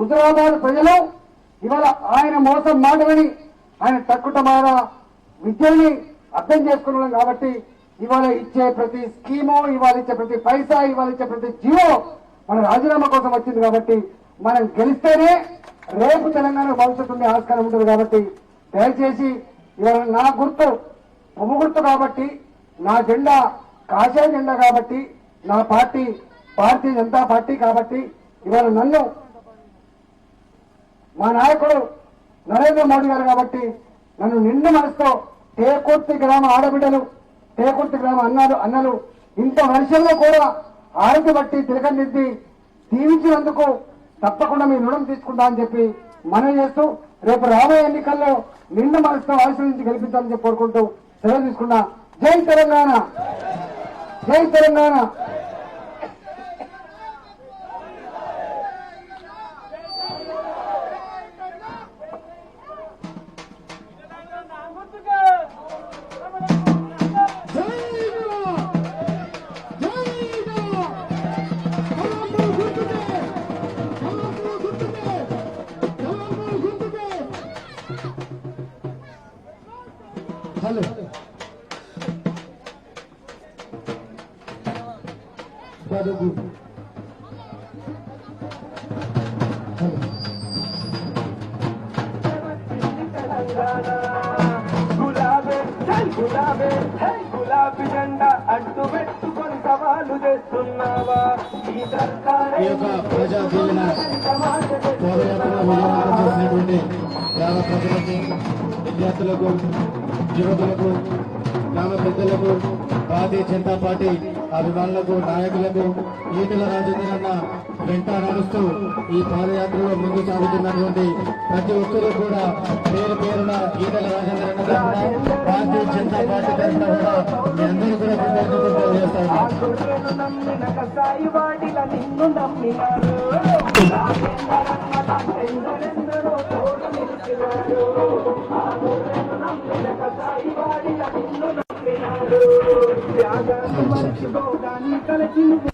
హుజరాబాద్ ప్రజలు ఇవాళ ఆయన మోసం మాటలని ఆయన తక్కుటమార విద్యని అర్థం చేసుకున్నాం కాబట్టి ఇవాళ ఇచ్చే ప్రతి స్కీము, ఇవాళ ఇచ్చే ప్రతి పైసా, ఇవాళ ఇచ్చే ప్రతి జీవో మన రాజీనామా కోసం వచ్చింది కాబట్టి మనం గెలిస్తేనే రేపు తెలంగాణ భవిష్యత్తు ఉండే ఆస్కారం ఉంటుంది కాబట్టి దయచేసి ఇవాళ నా గుర్తు పువ్వు గుర్తు కాబట్టి, నా జెండా కాషాయ జెండా కాబట్టి, నా పార్టీ భారతీయ జనతా పార్టీ కాబట్టి ఇవాళ నన్ను మా నాయకుడు నరేంద్ర మోడీ గారు కాబట్టి నన్ను నిండు మనసుతో టేకుర్తి గ్రామ ఆడబిడ్డలు, టేకుర్తి గ్రామ అన్నలు ఇంత వర్షంలో కూడా ఆరతి బట్టి తిలకందిద్ది దీవించినందుకు తప్పకుండా మీ రుణం తీసుకుంటా అని చెప్పి మనం చేస్తూ రేపు రాబోయే ఎన్నికల్లో నిండు మనసుతో ఆశీర్వదించి గెలిపించాలని చెప్పి కోరుకుంటూ సెలవు తీసుకున్నా. జై తెలంగాణ, జై తెలంగాణ. హలో బాబు గులాబీ జెండా అడ్డు పెట్టుకొని సవాలు చేస్తున్నావా? ఈ యొక్క ప్రజా దీవెన పాదయాత్రలో విజయవంతం చేసినటువంటి గ్రామ ప్రజలకు, విద్యార్థులకు, యువకులకు, గ్రామ పెద్దలకు, భారతీయ జనతా పార్టీ అభిమానులకు, నాయకులకు ఈటెల రాజేందర్ అన్న వెంట నడుస్తూ ఈ పాదయాత్రలో ముందు సాగుతున్నటువంటి ప్రతి ఒక్కరూ కూడా పేరు పేరున ఈటెల రాజేందర్ అన్న తరఫున, భారతీయ జనతా పార్టీ తరఫున కూడా మీ అందరూ కూడా కృతజ్ఞతలు తెలియజేస్తాను. Thank you.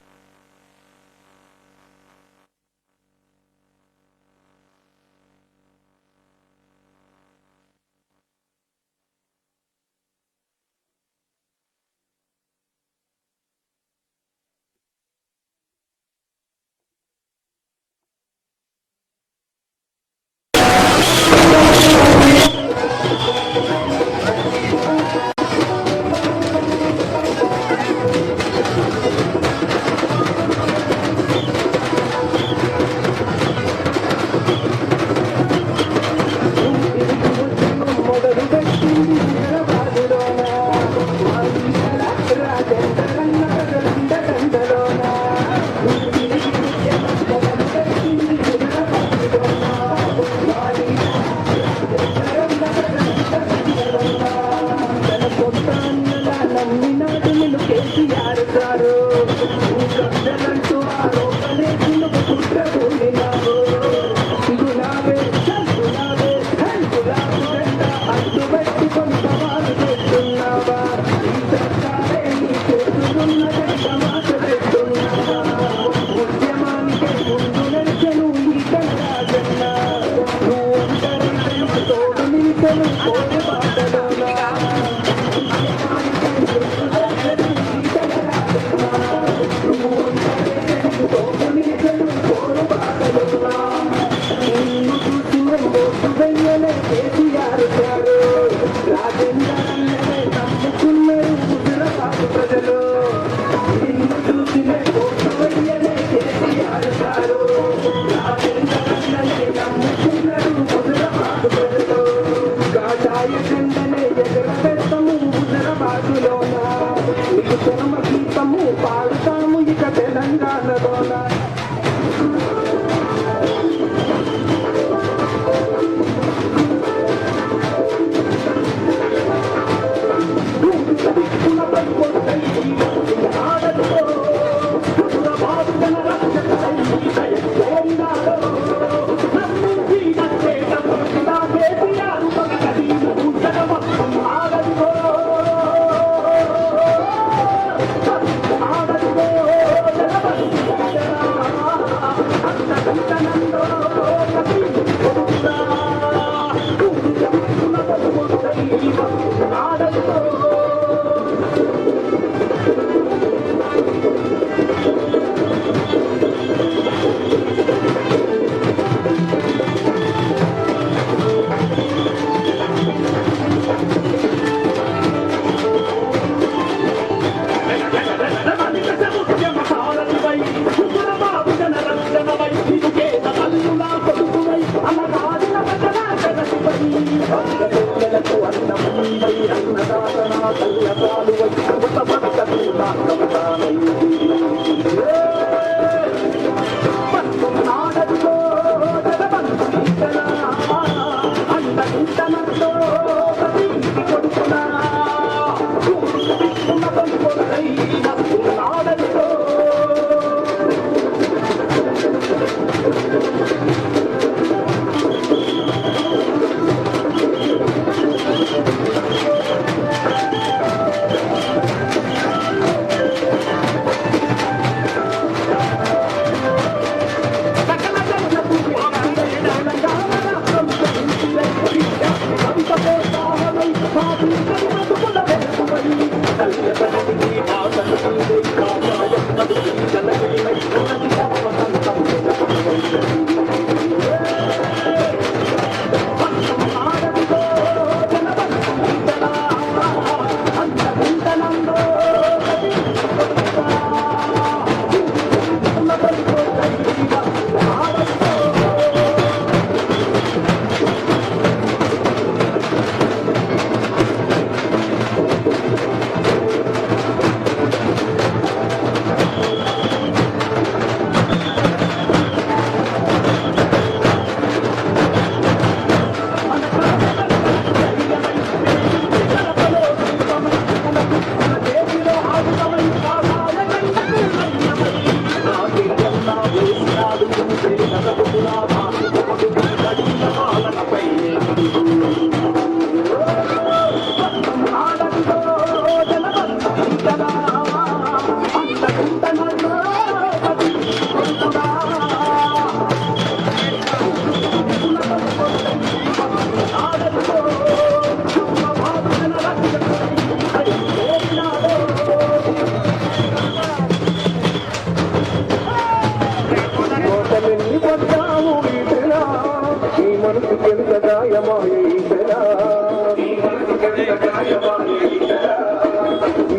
మనసుకెంత గాయమాయేరా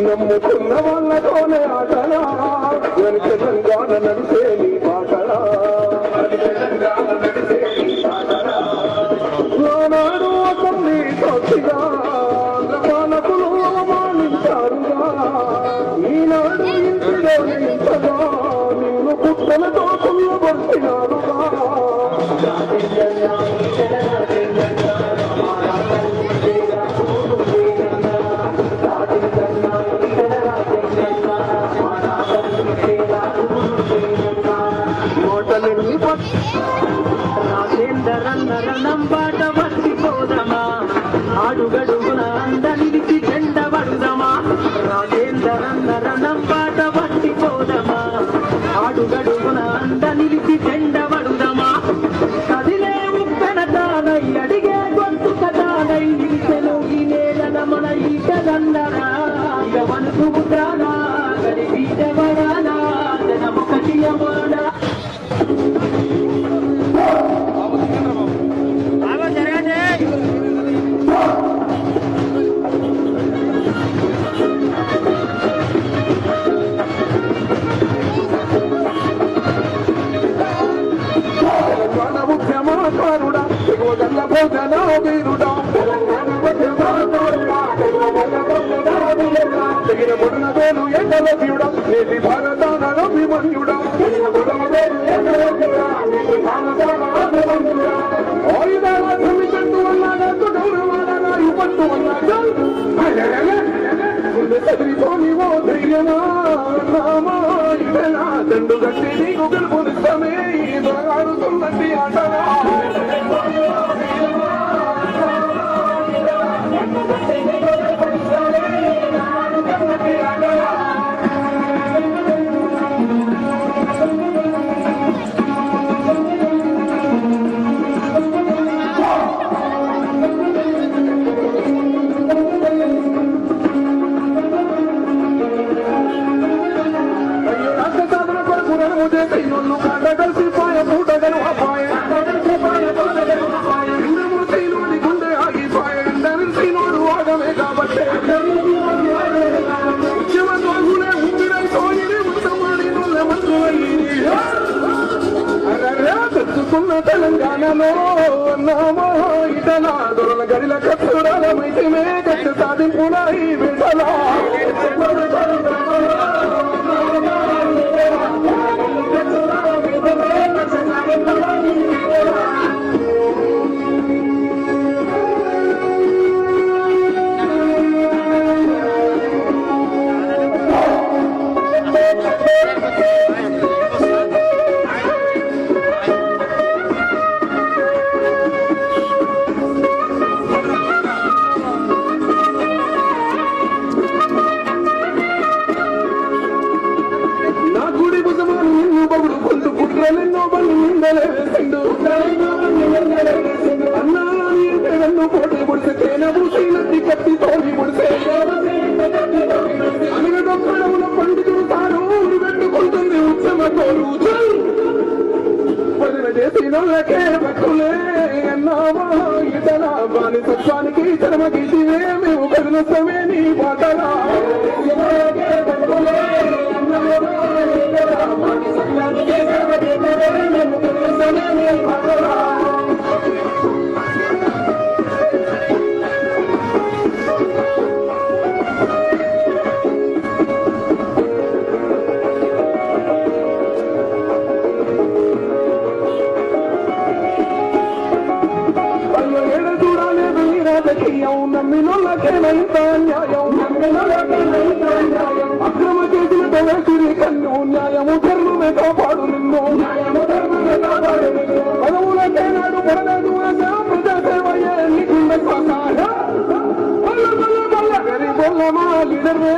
నమ్ముకున్న వాళ్ళతోనే ఆటలా వెనుక తెలంగాణ నడిచే నీ పాటలా నానాడు అతన్ని తోచిగా పాలకులు అవమానించారుగా ఈనాడు ఇంటిలో ఇంతగా నిన్ను పుట్టలతో కుల్లబడినారుగా రాజేందరన్నరణం బాట మర్చిపోదమా ఆడుగడుగున అందరికి చెండబడుదమా రాజేందరన్నరణం బాట మర్చిపోదమా ఆడుగడుగున అందరికి చెండబడుదమా కదిలే ఉప్పెన తానై అడిగే గొంతు కథానై నిలిచెను ఈ నేలన మన ఈటలందరా ఇక వనుకుతానా గడిబీటవడానా జనముఖియమానా ఉద్యమాకారుడా ఎగువగల్ల భోజన వీరుడా తెగిన ముడిన వేలు ఎండల వీరుడా నేటి భారతాన అభిమన్యుడా ఆయుధాల సమితంటూ అన్నాడా గౌరవాలనా ఇవ్వంటూ అన్నాడా చదివితోని ఓ ధైర్యమా నామా ఇదెలా దండు గట్టి నీకు గెలుపునిస్తామే ఆడుతున్నది ఆటలా తెలంగాణలో నామా ఇటలా దొరల గడిల కత్తురాలమైతే గట్టు సాధింపున ఈ బిడ్డలా పోటీ పుడితే తేనె కత్తి తోలి పుడితే అనగడొక్కడముల పండితుడు తాను పెట్టుకుంటుంది ఉత్సవ తోలు వదిన చేసినోళ్ళకే భక్తులే అన్నామా ఇతర బానిసత్వానికి చరమగీతి మేము కదిలొస్తామే నీ పాటలా అక్రమ చేతులతో వేసిరి కన్ను న్యాయము ధర్మమే కాపాడు నిన్ను పదవులకే నాడు పడలేదు ప్రజాసేవయే నీకుండ గరిబొల్లమా లీడరే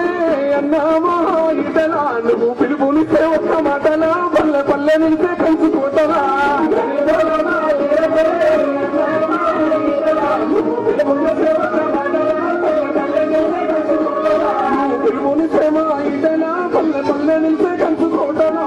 అన్నామా ఇతలా నువ్వు పిలుపునిస్తే ఒక్క మాటలా పల్లె పల్లె నిలిచే కలుసుకోటలా పిలుపుని ప్రేమ ఇటలా పల్లె పల్లె నిలిచే కలుసుకోటలా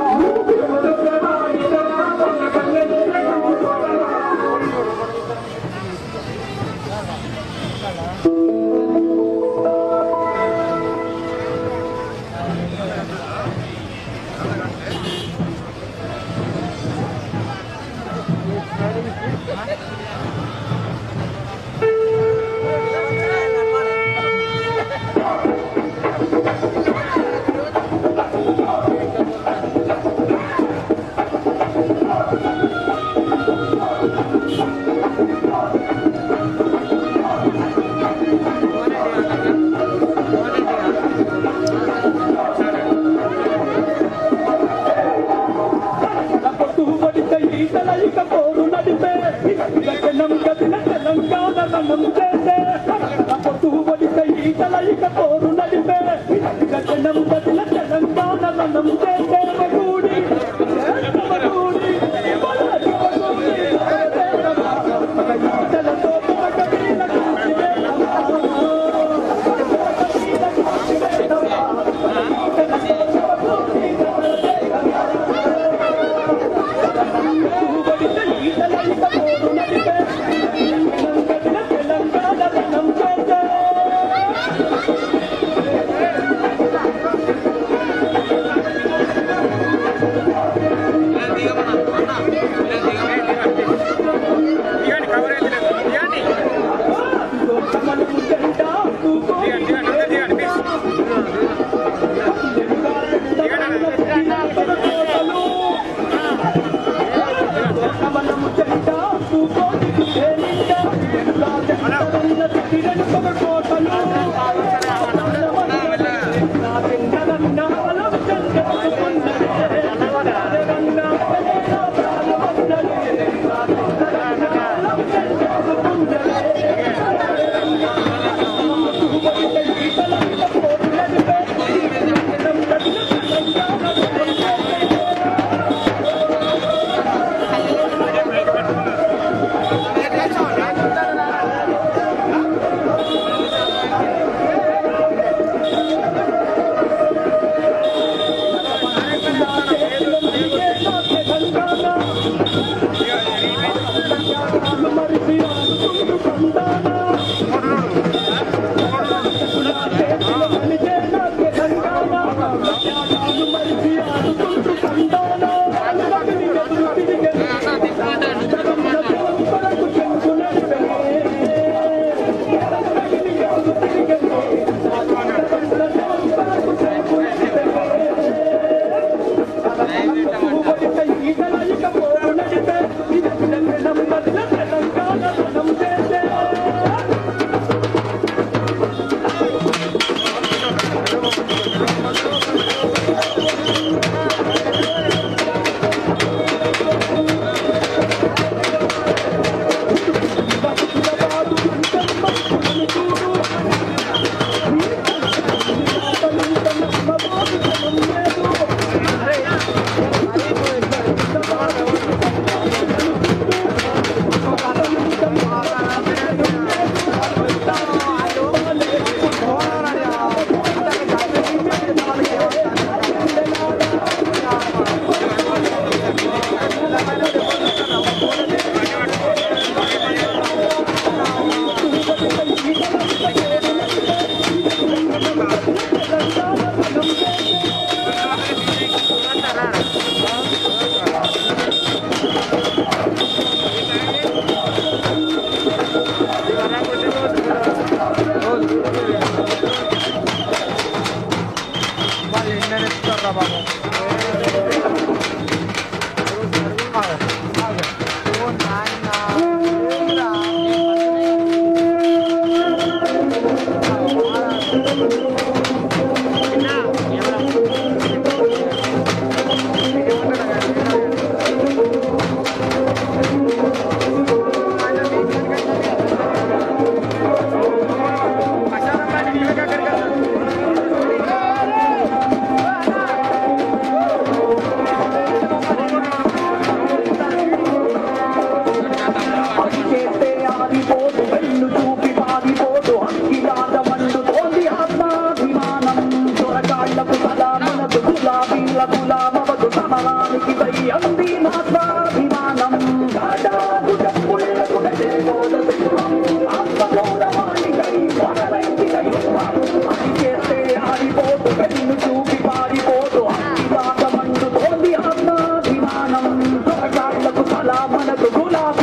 మనకు గులాబీ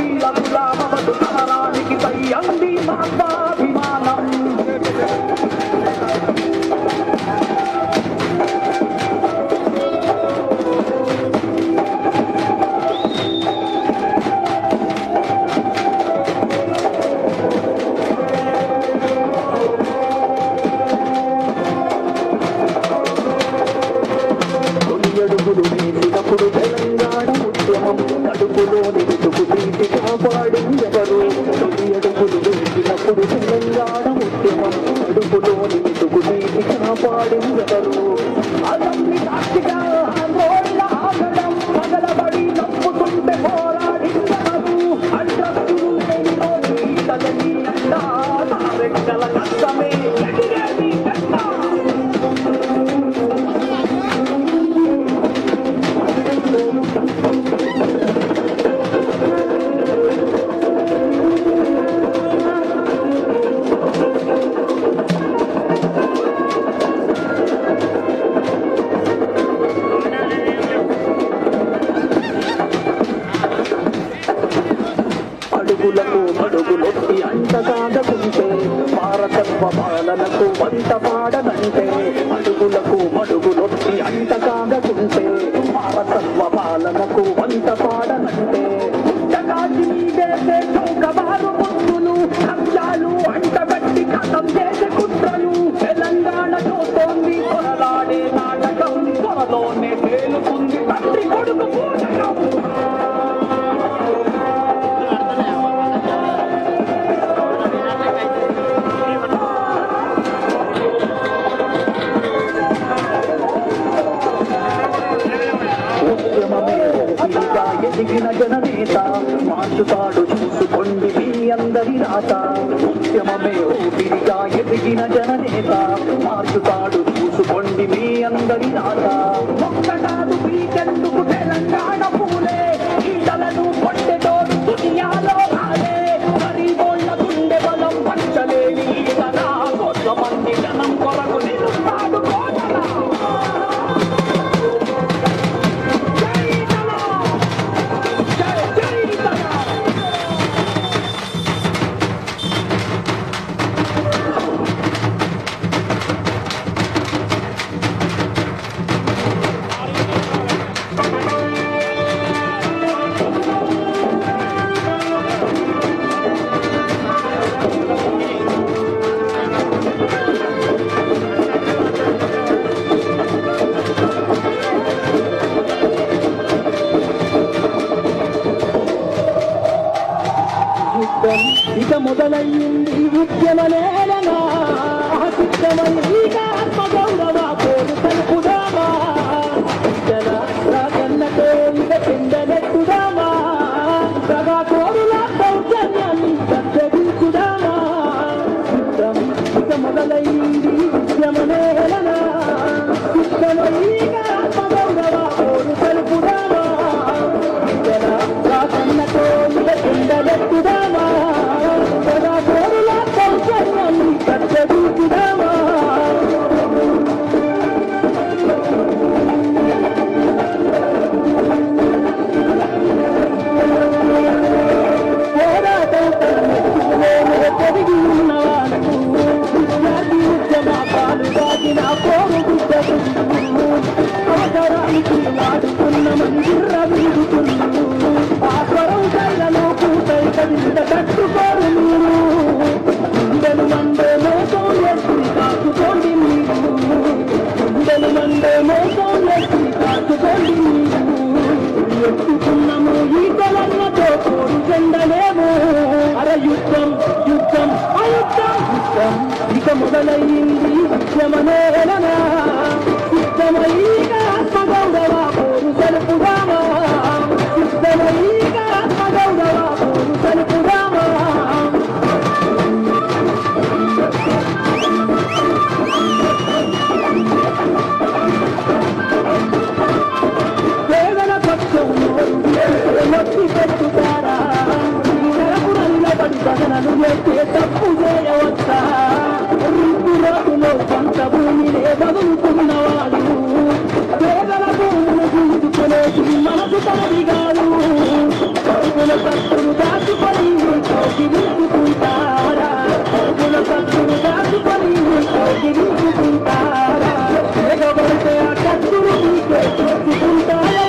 అడుగులకు మడుగులొట్టి అంటగాగకుంటే వారసత్వ పాలనకు వంట పాడనంటే అడుగులకు మడుగులొట్టి అంటగాగకుంటే వారసత్వ పాలనకు వంట పాడనంటే పుట్టగాచి వేసే చౌకబారు ముద్దులు కబ్జాలు అంటగట్టి కథం చేసే కుట్రలు తెలంగాణ చూస్తోంది కొరలాడే నాటకం త్వరలోనే తేలుతుంది తండ్రి కొడుకు పూజకం ఎదిగిన జననేత మార్చుతాడు చూసుకోండి మీ అందరి రాత ఉద్యమమే ఊపిరిగా ఎదిగిన జననేత మార్చుతాడు చూసుకోండి మీ అందరి రాత ఒక్కటాదు పీకెందుకు తెలంగాణ పూలే ఈటలను కొట్టెతోడు దునియాలో రాలే గరీబోళ్ళ గుండె బలం పంచలేని ఈతన కోట్ల మంది జనం కొరకు నిలుస్తాడు కోటల ఇక మొదలయ్యింది ఉద్యమనేలనా సిద్ధమయ్యిక ఆత్మగౌరవ పోరు తలుపుదామా రాజన్నతో ఇక పిండనెత్తుదామా ప్రగా కోరుల దౌర్జన్యాన్ని ప్రత్యేకించుదామా ఇక మొదలయ్యింది ఉద్యమనేలనా సిద్ధమయ్యిక ఆత్మగౌరవ పోరు తలుపుదామా రాజన్నతో ఇక పిండనెత్తుదామా కట్టుకోరు మీరు గుండెలు మండే మోసం ఎత్తి కాచుకోండి మీరు గుండెలు మండే మోసం ఎత్తి కాచుకోండి మీరు ఎత్తుకున్నాము ఈ తెలంగాణతో కోరు చెందలేము అర యుద్ధం యుద్ధం అయుద్ధం యుద్ధం ఇక మొదలయ్యింది ఉద్యమనేలనా సిద్ధమయ్యిక ఆత్మగౌరవ పోరు తెలుపుదామా సిద్ధమయ్యిక ఆత్మగౌరవ పోరు తెలుపుదామా పేదల పక్షం నొప్పి పెట్టుతారా నిలబడి బదనలు చేస్తే తప్పు చేయవచ్చా రింపు రాకులో సొంత భూమినే బదులుతున్నవాడు పేదల భూములు చూసుకునేసి మనసు తనది కాదు పరుగుల సత్తులు దాచుకొని కౌగిలించుకుంటారా పరుగుల సత్తులు దాచుకొని కౌగిలించుకుంటారా ఎగబడితే ఆ కత్తులు నీకే చూసుకుంటారా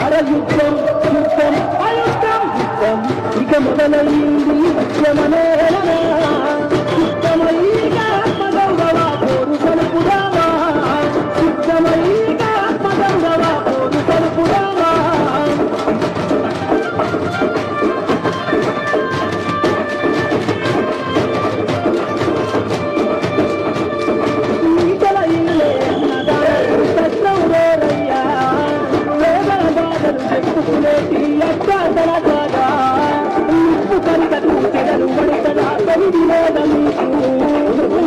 అర యుద్ధం యుద్ధం అయుద్ధం యుద్ధం ఇక మొదలయ్యింది ఉద్యమనేలనా సిద్ధమయ్యిక ఆత్మగౌరవ పోరు తెలుపుదామా సిద్ధమయ్యిక ఆత్మగౌరవ పోరు తెలుపుదామా ఈటల ఇల్లే అన్నదారు సత్యం వేరయ్యా పేదల బాధలు చెప్పుకునేటి ఎక్కడ కాదా నిప్పు కరికకు చెడలు పడితదా తొలిది లేద మీకు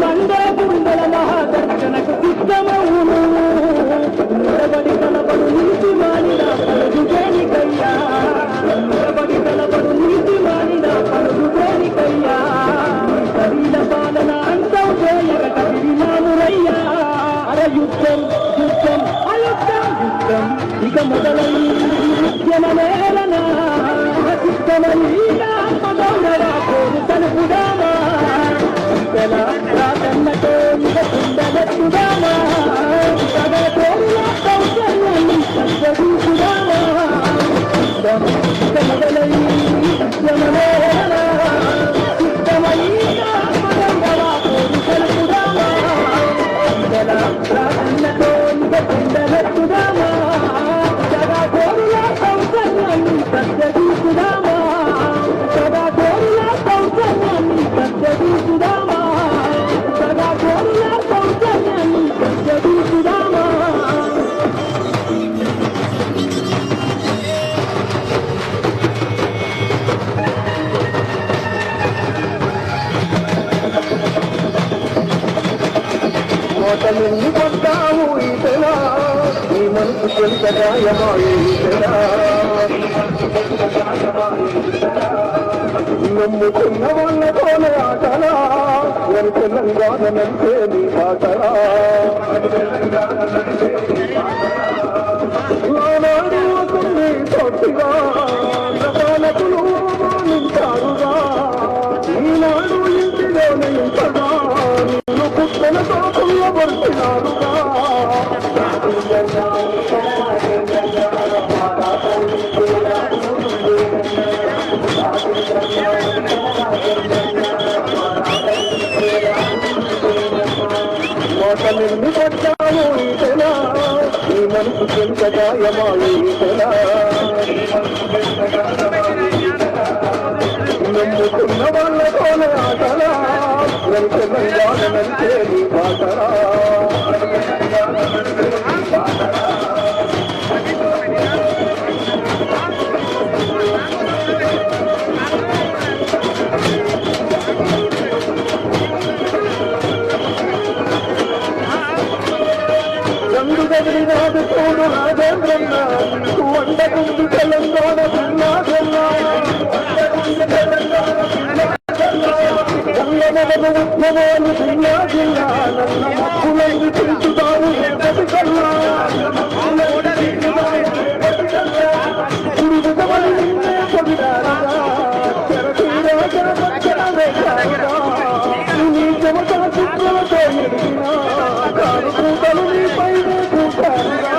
మండే గుండెల మహాదర్శనకు సిద్ధమవును నిలబడి తలబడు నీతి మానిన పలుగు దేనికయ్యా నిలబడి తలబడు నీతి మానిన పలుగు దేనికయ్యా కవిల పాలన అంతం చేయక కవినామురయ్యా అర యుద్ధం యుద్ధం అయుద్ధం యుద్ధం ఇక మొదలయ్యింది ఉద్యమనేలనా సిద్ధమయ్యిక ఆత్మగౌరవ మోటలెన్ని పడ్డావు ఈతలా నీ మనసు కొంత గాయమాయి ఈతలా నమ్ముకున్న వాళ్ళతోనే ఆటలా నేను తెలంగాణ నంటే నీ పాటలా నానాడు కొన్ని తోటిగా పాలకులు మానించారుగా ఈనాడు ఇంటిలోనే ఇంతగా నిన్ను పుట్టలతో కుయ్యబడుతున్నారుగా మోటలెన్ని పడ్డావు ఈతలా ఈ మనసు ఎంత గాయమాయి ఈతలా నమ్ముకున్న వాళ్ళతోనే ఆటలా నేను తెలంగాణ నంటే నీ పాటలా రంగు గదిలినాడు చూడు రాజేంద్రన్న వండకుంది తెలంగాణ పిల్లాదన్న గంగమగదు ఉద్యమాలు జిల్లా జిల్లా నన్న మక్కులైంది తింటుతారు ఏపటి కల్లా గురువిధమని నిన్నే పొగిడారుగా చెరతీరాజనమే కారుగా నీ చెమట చిత్రలతో ఎదిగినా కారు కూటలు నీ పైనే కూటారుగా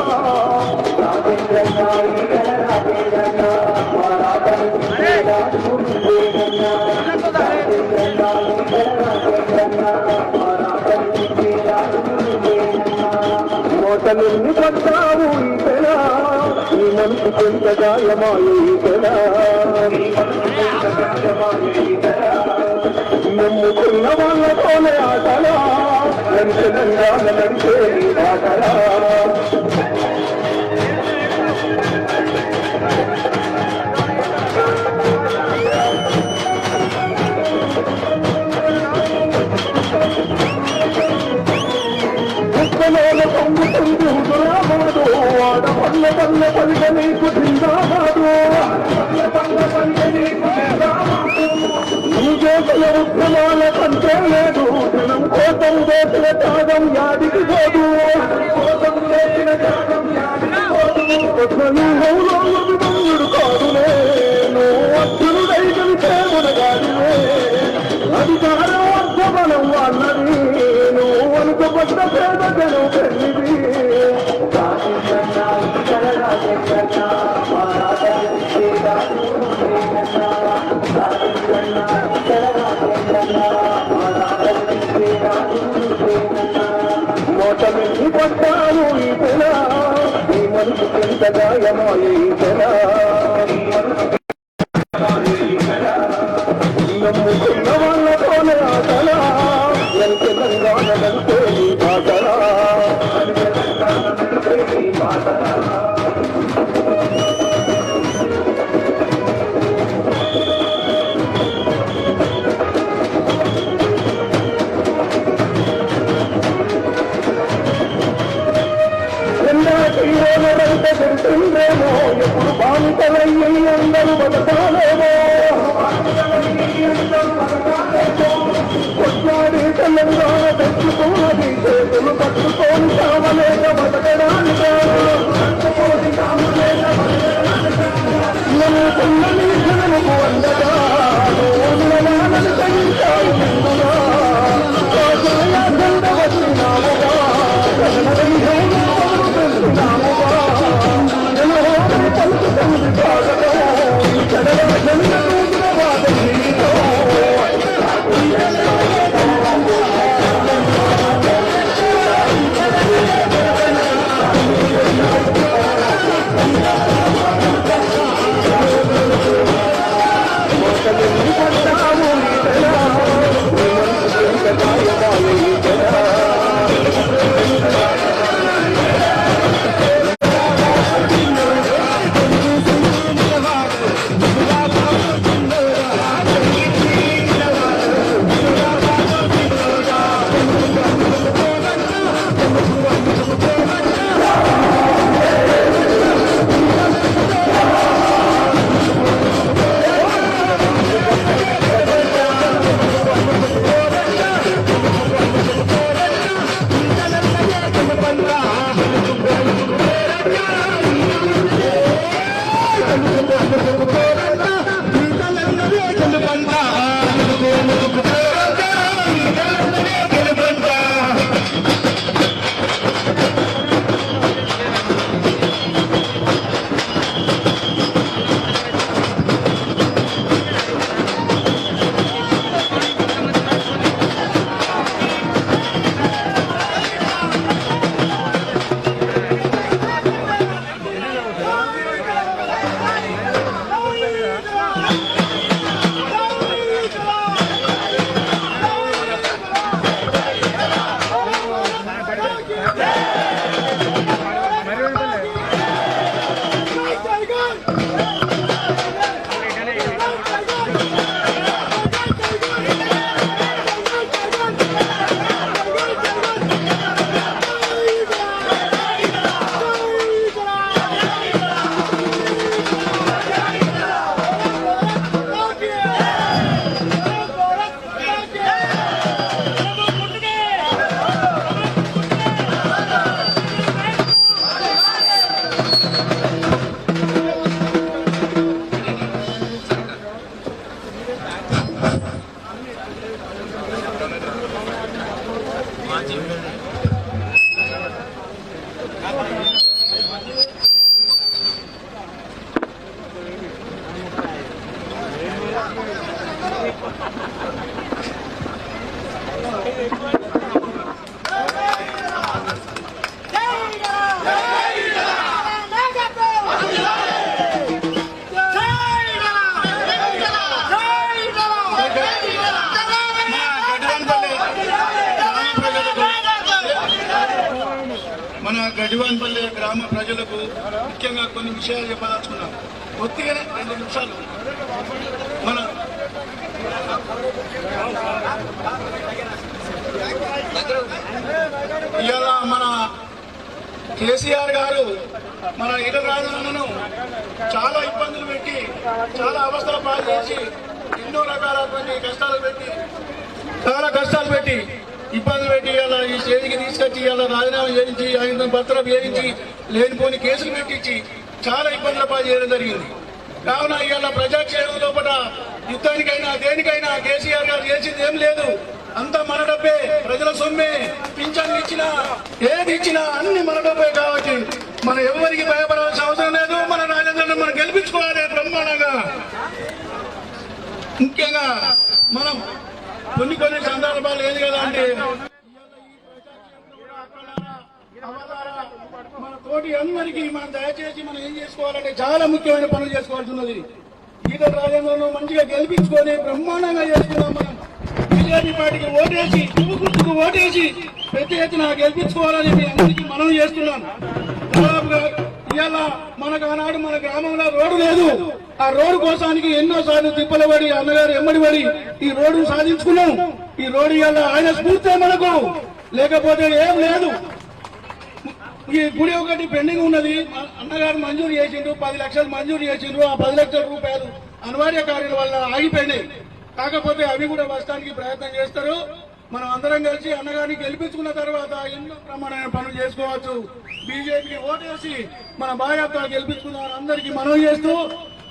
మోటలెన్ని పడ్డావు ఈతలా ఈ మనసు కొంత గాయమాయి ఈతలా నమ్ముకున్న వాళ్ళతోనే ఆటలా నేను తెలంగాణ నంటే నీ ఆటలా ఉప్పలోన పొంగుతుంది ఉదురాబాదు ఆడ పల్లె పల్లె పలిక నీకు జిందాబాదు నీ చేతుల ఉద్యమాల కంటే లేదు జనం కోసం చేసిన త్యాగం యాదికి పోదు అభిమన్యుడు కాదులే నువ్వు అర్జునుడై గెలిచే మునగాడివే అధికారం అర్థమనం అన్నది నువ్వు అనుకోబడ్డ పేద జనం పెళ్ళిది మోటలెన్ని పడ్డావు ఈతలా ఈ మనసు ఎంత గాయమాయి ఈతలా నమ్ముకున్న వాళ్ళతోనే ఆటలా నేను తెలంగాణ నంటే నీ పాటలా తీరోనంత తెలుస్తుందేమో ఎప్పుడు బాధితులయ్యి అందరూ బతకాలేమో గెలుపంతా గెలుపంతా మన గడివాన్పల్లి గ్రామ ప్రజలకు ముఖ్యంగా కొన్ని విషయాలు చెప్పదలుచుకున్నాం. కొద్దిగానే 2 నిమిషాలు. మన ఇవాళ మన కేసీఆర్ గారు మన ఈటల రాజన్నను చాలా ఇబ్బందులు పెట్టి, చాలా అవస్థలు పాలు చేసి, ఎన్నో రకాలైన కష్టాలు పెట్టి, చాలా కష్టాలు పెట్టి, ఇబ్బందులు పెట్టి ఇలా ఈ స్టేజ్కి తీసుకొచ్చి ఇలా రాజీనామా చేయించి, ఆయన భర్తలు చేయించి, లేనిపోని కేసులు పెట్టించి చాలా ఇబ్బందుల పాలు చేయడం జరిగింది. కావున ఇవాళ ప్రజాక్షేమం లోపల యుద్ధానికైనా దేనికైనా కేసీఆర్ గారు చేసింది ఏం లేదు. అంతా మన డబ్బే, ప్రజల సొమ్మే. పింఛన్లు ఇచ్చినా ఏది ఇచ్చినా అన్ని మన డబ్బే. కాబట్టి మనం ఎవరికి భయపడాల్సిన అవసరం లేదు. మన రాజేంద్రను మనం గెలిపించుకోవాలి బ్రహ్మాండంగా. ముఖ్యంగా మనం కొన్ని సందర్భాలు ఏది కదా అంటే మన తోటి అందరికీ మనం దయచేసి మనం ఏం చేసుకోవాలంటే చాలా ముఖ్యమైన పనులు చేసుకోవాల్సి ఉన్నది. ఈటల రాజేంద్రను మంచిగా గెలిపించుకొని బ్రహ్మాండంగా చేసుకున్నాం. మనం బీజేపీ పార్టీకి ఓటేసి, గుర్తుకు ఓటేసి పెద్ద ఎత్తున గెలిపించుకోవాలని మీ అందరికీ మనం చేస్తున్నాం. దాదాపుగా ఇవాళ మనకు ఆనాడు మన గ్రామంలో రోడ్డు లేదు. ఆ రోడ్డు కోసానికి ఎన్నోసార్లు తిప్పలు పడి, అన్నగారు ఎమ్మడి పడి ఈ రోడ్డు సాధించుకున్నాం. ఈ రోడ్డు ఇవాళ ఆయన స్ఫూర్తే మనకు, లేకపోతే ఏం లేదు. ఈ గుడి ఒకటి పెండింగ్ ఉన్నది. అన్నగారు మంజూరు చేసిండ్రు, 10 లక్షలు మంజూరు చేసిండ్రు. ఆ 10 లక్షల రూపాయలు అనివార్య కార్యాల వల్ల ఆగిపోయినాయి. కాకపోతే అవి కూడా వస్తానికి ప్రయత్నం చేస్తారు. మనం అందరం కలిసి అన్నగారిని గెలిపించుకున్న తర్వాత ఎన్నో ప్రమాణమైన పనులు చేసుకోవచ్చు. బీజేపీకి ఓటేసి మన బాధ్యత గెలిపించుకున్న అందరికీ మనం చేస్తూ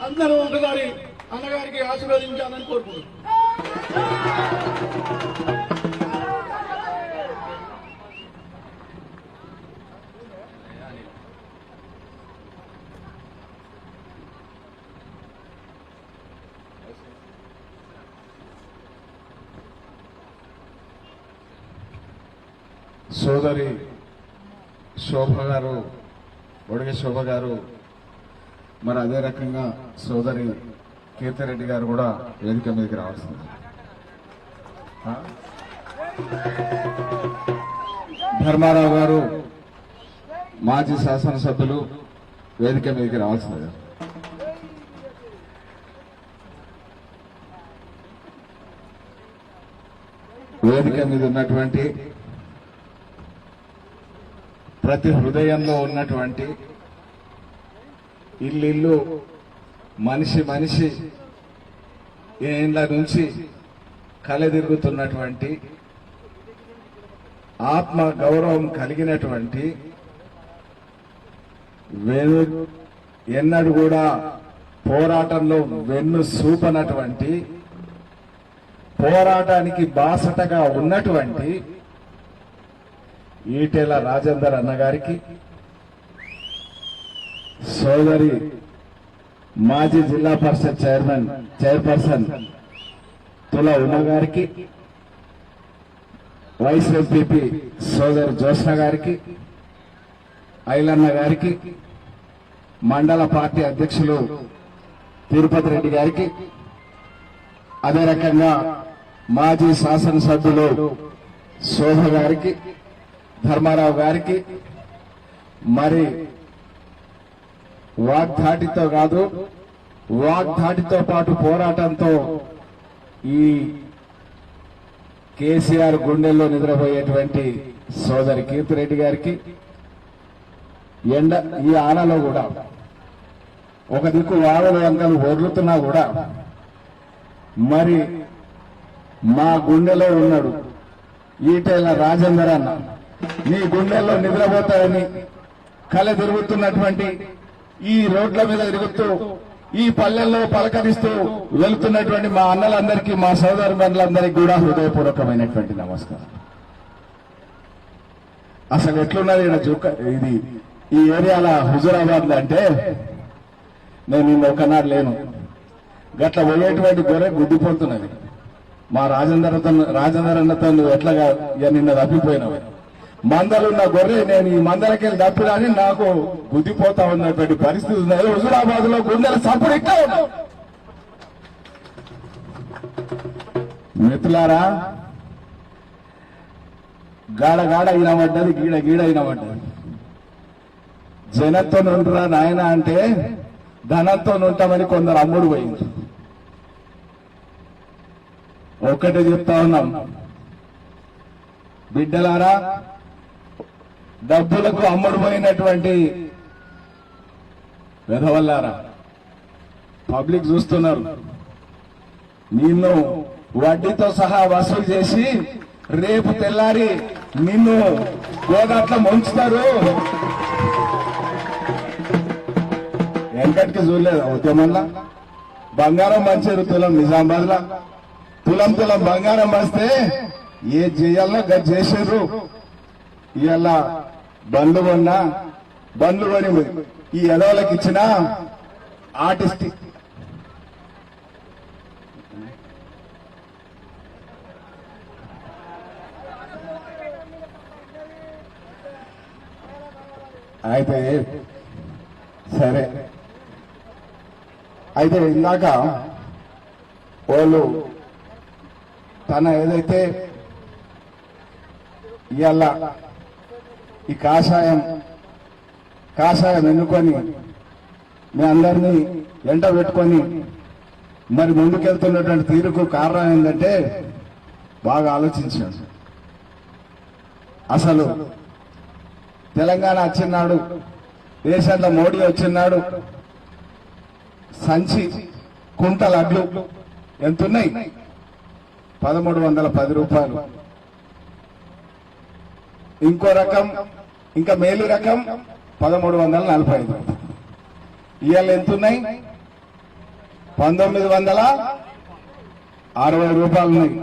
అందరూ ఒకసారి అన్నగారికి ఆశీర్వదించాలని కోరుకుంటున్నాం. సోదరి శోభ గారు, ఒడిగ శోభ గారు, మరి అదే రకంగా సోదరి కీర్తిరెడ్డి గారు కూడా వేదిక మీదకి రావాల్సింది. ధర్మారావు గారు మాజీ శాసనసభ్యులు వేదిక మీదకి రావాల్సింది. వేదిక మీద ఉన్నటువంటి ప్రతి హృదయంలో ఉన్నటువంటి, ఇల్లు మనిషి ఏండ్ల నుంచి కలెదిరుగుతున్నటువంటి, ఆత్మ గౌరవం కలిగినటువంటి, ఎన్నడూ కూడా పోరాటంలో వెన్ను చూపనటువంటి పోరాటానికి బాసటగా ఉన్నటువంటి ఈటెల రాజేందర్ అన్నగారికి, సోదరి మాజీ జిల్లా పరిషత్ చైర్పర్సన్ తుల ఉమ గారికి, వైస్ ఎంపీపీ సోదరి జ్యోత్స్న గారికి, ఐలన్న గారికి, మండల పార్టీ అధ్యక్షులు తిరుపతి రెడ్డి గారికి, అదే రకంగా మాజీ శాసనసభ్యులు శోభ గారికి, ధర్మారావు గారికి, మరి వాగ్ధాటితో కాదు వాగ్ధాటితో పాటు పోరాటంతో ఈ కేసీఆర్ గుండెల్లో నిద్రపోయేటువంటి సోదరి కీర్తిరెడ్డి గారికి, ఈ ఆనలో కూడా ఒక దిక్కు వాడలు వంకలు వదులుతున్నా కూడా మరి మా గుండెలో ఉన్నాడు ఈటెల రాజేందర్ అన్న. నీ గుండెల్లో నిద్రపోతారని కల తిరుగుతున్నటువంటి, ఈ రోడ్ల మీద తిరుగుతూ, ఈ పల్లెల్లో పలకరిస్తూ వెళుతున్నటువంటి మా అన్నలందరికీ, మా సోదరు బంధువులందరికీ కూడా హృదయపూర్వకమైనటువంటి నమస్కారం. అసలు ఎట్లున్నది ఇది ఈ ఏరియాల హుజూరాబాద్ లో అంటే, నేను నిన్న ఒకనాడు లేను, గట్ల పోయేటువంటి గొర్రె గుద్దిపోతున్నది. మా రాజేందర్ అన్నతో ఎట్లాగా నిన్న తప్పిపోయినవి మందలున్న గొర్రె, నేను ఈ మందలకెళ్ళి తప్పిరాని నాకు గుద్దిపోతా ఉన్నటువంటి పరిస్థితి ఉన్నది. హుజూరాబాద్ లో గుండెల సప్పుడు ఇట్లా ఉన్నావు. మిత్రులారా, గాడ అయినబడ్డది, గీడ అయినబడ్డది. జనంతో నుంటురా నాయన అంటే ధనంతో ఉంటామని కొందరు అమ్ముడు పోయింది. ఒక్కటే చెప్తా ఉన్నాం, బిడ్డలారా, డబ్బులకు అమ్ముడు పోయినటువంటి వెధవల్లారా, పబ్లిక్ చూస్తున్నారు. నిన్ను వడ్డీతో సహా వసూలు చేసి రేపు తెల్లారి నిన్ను గోదాట్లో ముంచుతారు. వెంకటికి చూడలేదు ఉద్యమంలా బంగారం మంచారు తులం నిజామాబాద్ లా, తులం బంగారం వస్తే ఏ చేయాలనో గది చేసారు. ఇవాళ బండ్లు కొని ఈ ఎదవలకు ఇచ్చిన ఆర్టిస్టిక్ అయితే సరే. అయితే ఇందాక వాళ్ళు తన ఏదైతే ఇవాళ ఈ కాషాయం ఎన్నుకొని మీ అందరినీ ఎంట పెట్టుకొని మరి ముందుకెళ్తున్నటువంటి తీరుకు కారణం ఏంటంటే, బాగా ఆలోచించాను. అసలు తెలంగాణ వచ్చినాడు, దేశంలో మోడీ వచ్చినాడు, సంచి కుంటల అడ్లు ఎంతున్నాయి? 1310 రూపాయలు. ఇంకో రకం, ఇంకా మేలు రకం 1345. ఇవాళ ఎంతున్నాయి? 1960 రూపాయలు ఉన్నాయి.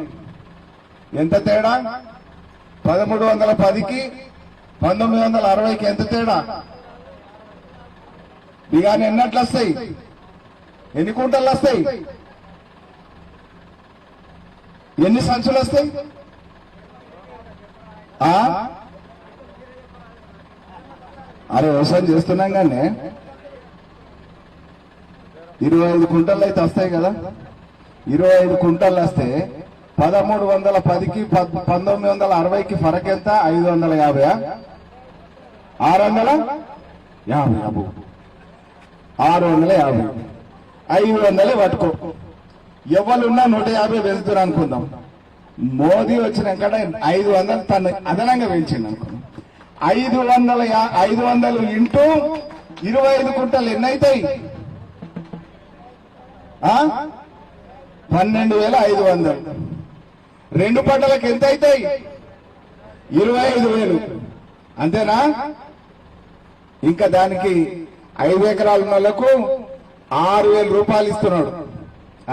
ఎంత తేడా? 1310కి 1960కి ఎంత తేడా? బిగాని ఎన్నట్లు వస్తాయి? ఎన్ని కుంటలు వస్తాయి? ఎన్ని సంచులు వస్తాయి? అరే వ్యవసాయం చేస్తున్నాం కానీ 25 కుంటలు అయితే వస్తాయి కదా. 25 కుంటలు వస్తే 1310కి 1960కి ఫరక్ ఎంత? 550. 650 అబ్బు 650. 500 పట్టుకో. ఎవరున్నా 150 పెంచుతున్నారు అనుకుందాం. మోదీ వచ్చినాక 500 తను అదనంగా పెంచింది అనుకుందాం. 500 ఇంటూ 25 కుంటలు ఎన్ని అవుతాయి? 12,500. 2 పంటలకు ఎంత అవుతాయి? 25,000. అంతేనా? ఇంకా దానికి 5 ఎకరాల వాళ్ళకు 6,000 రూపాయలు ఇస్తున్నాడు.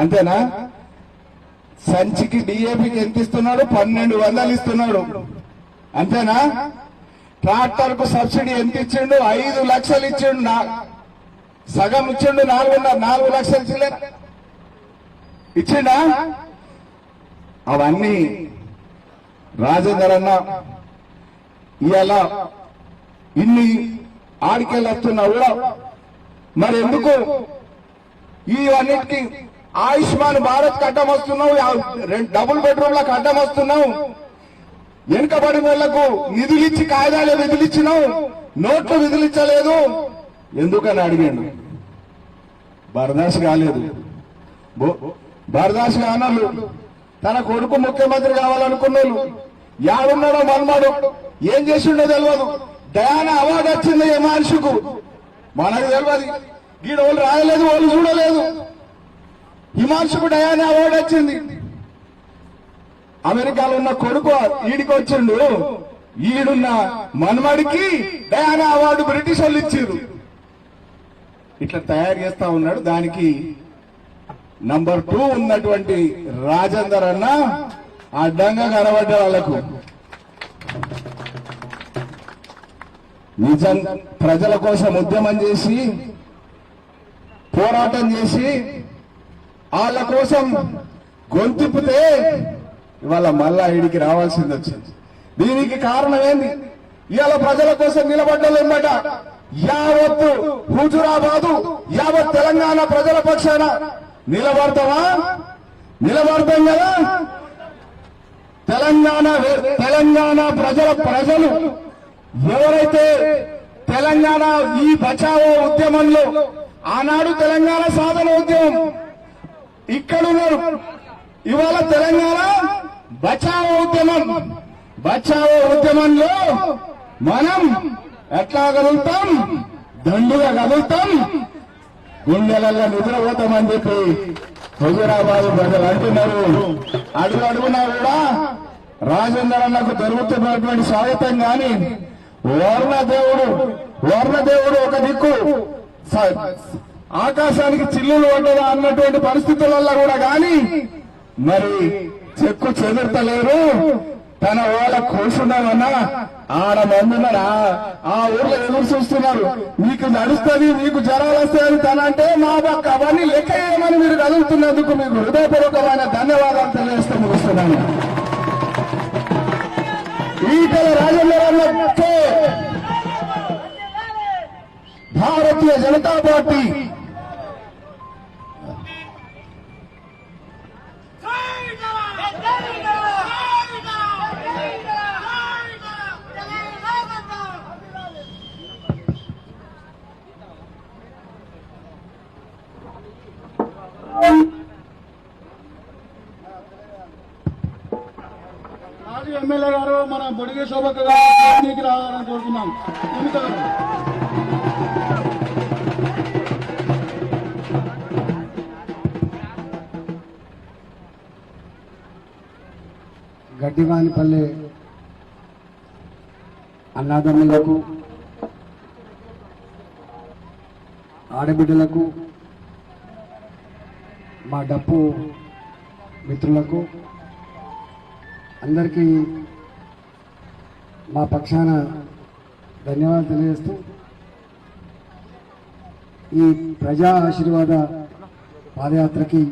అంతేనా? సంచికి డిఏపికి ఎంత ఇస్తున్నాడు? 1200 ఇస్తున్నాడు. అంతేనా? ట్రాక్టర్ కు సబ్సిడీ ఎంత ఇచ్చిండు? 5 లక్షలు ఇచ్చిండు. సగం ఇచ్చిండు, 4 లక్షలు ఇచ్చిండా? అవన్నీ రాజేందర్ అన్న ఇవాళ ఇన్ని ఆడికెళ్ళి వస్తున్నా కూడా మరి ఎందుకు ఇవన్నిటికీ ఆయుష్మాన్ భారత్ అడ్డం వస్తున్నావు, డబుల్ బెడ్రూమ్లకు అడ్డం వస్తున్నావు, వెనుకబడి వాళ్ళకు నిధులు ఇచ్చి కాయిదాలు విధులిచ్చినావు, నోట్లు విధులిచ్చలేదు ఎందుకని అడిగాడు. బర్దాష్ కాలేదు. బర్దాష్ కానోళ్ళు, తన కొడుకు ముఖ్యమంత్రి కావాలనుకున్నోళ్ళు, యాడున్నాడో మన్మాడు, ఏం చేసిండో తెలియదు. డయానా అవార్డు వచ్చింది ఏ మనిషికు మనకు తెలియదు. గీడ వాళ్ళు రాయలేదు, వాళ్ళు చూడలేదు. హిమాంశుకు డయానా అవార్డు వచ్చింది. అమెరికాలో ఉన్న కొడుకు ఈడికి వచ్చిండు, ఈడున్న మన్మడికి డయానా అవార్డు బ్రిటిష్ వాళ్ళు ఇచ్చారు. ఇట్లా తయారు చేస్తా ఉన్నాడు. దానికి నంబర్ 2 ఉన్నటువంటి రాజేందర్ అన్న అడ్డంగా కనబడ్డ వాళ్లకు. నిజం ప్రజల కోసం ఉద్యమం చేసి పోరాటం చేసి వాళ్ళ కోసం గొంతిప్పితే ఇవాళ మళ్ళా ఈడికి రావాల్సింది వచ్చింది. దీనికి కారణం ఏంది? ఇవాళ ప్రజల కోసం నిలబడ్డలేమాట. యావత్తు హుజురాబాదు, యావత్ తెలంగాణ ప్రజల పక్షాన నిలబడతావా? నిలబడతాం కదా. తెలంగాణ ప్రజలు ఎవరైతే తెలంగాణ ఈ బచావో ఉద్యమంలో ఆనాడు తెలంగాణ సాధన ఉద్యమం ఇక్కడున్నారు, ఇవాళ తెలంగాణ బచావో ఉద్యమంలో మనం ఎట్లా కదులుతాం? దండుగా కదులుతాం, గుండెలలో నిద్రపోతామని చెప్పి హుజూరాబాద్ ప్రజలు అంటున్నారు. అడుగు అడుగునా కూడా రాజేందర్ అన్నకు జరుగుతున్నటువంటి స్వాగతం గాని వర్ణదేవుడు ఒక దిక్కు ఆకాశానికి చిల్లులు పడ్డదా అన్నటువంటి పరిస్థితులలో కూడా గాని మరి చెక్కు చెదురుతలేరు. తన వాళ్ళ కూర్చున్నామన్నా ఆడ మందున్నారు, ఆ ఊర్లో ఎదురు చూస్తున్నారు. మీకు నడుస్తుంది, మీకు జ్వరాలు వస్తాయని తన అంటే మా పక్క అవన్నీ లెక్క చేయమని మీరు కదులుతున్నందుకు మీకు హృదయపూర్వకమైన ధన్యవాదాలు తెలియజేస్తూ ముగిస్తున్నాను. ఈటల రాజేంద్ర భారతీయ జనతా పార్టీ మాజీ ఎమ్మెల్యే గారు మన బొడిగే శోభక్క గారికి రావాలని కోరుతున్నాం. గడ్డివానిపల్లె అన్నాదమ్ములకు, ఆడబిడ్డలకు, మా డప్పు మిత్రులకు అందరికీ మా పక్షాన ధన్యవాదాలు తెలియజేస్తూ ఈ ప్రజా ఆశీర్వాద పాదయాత్రకి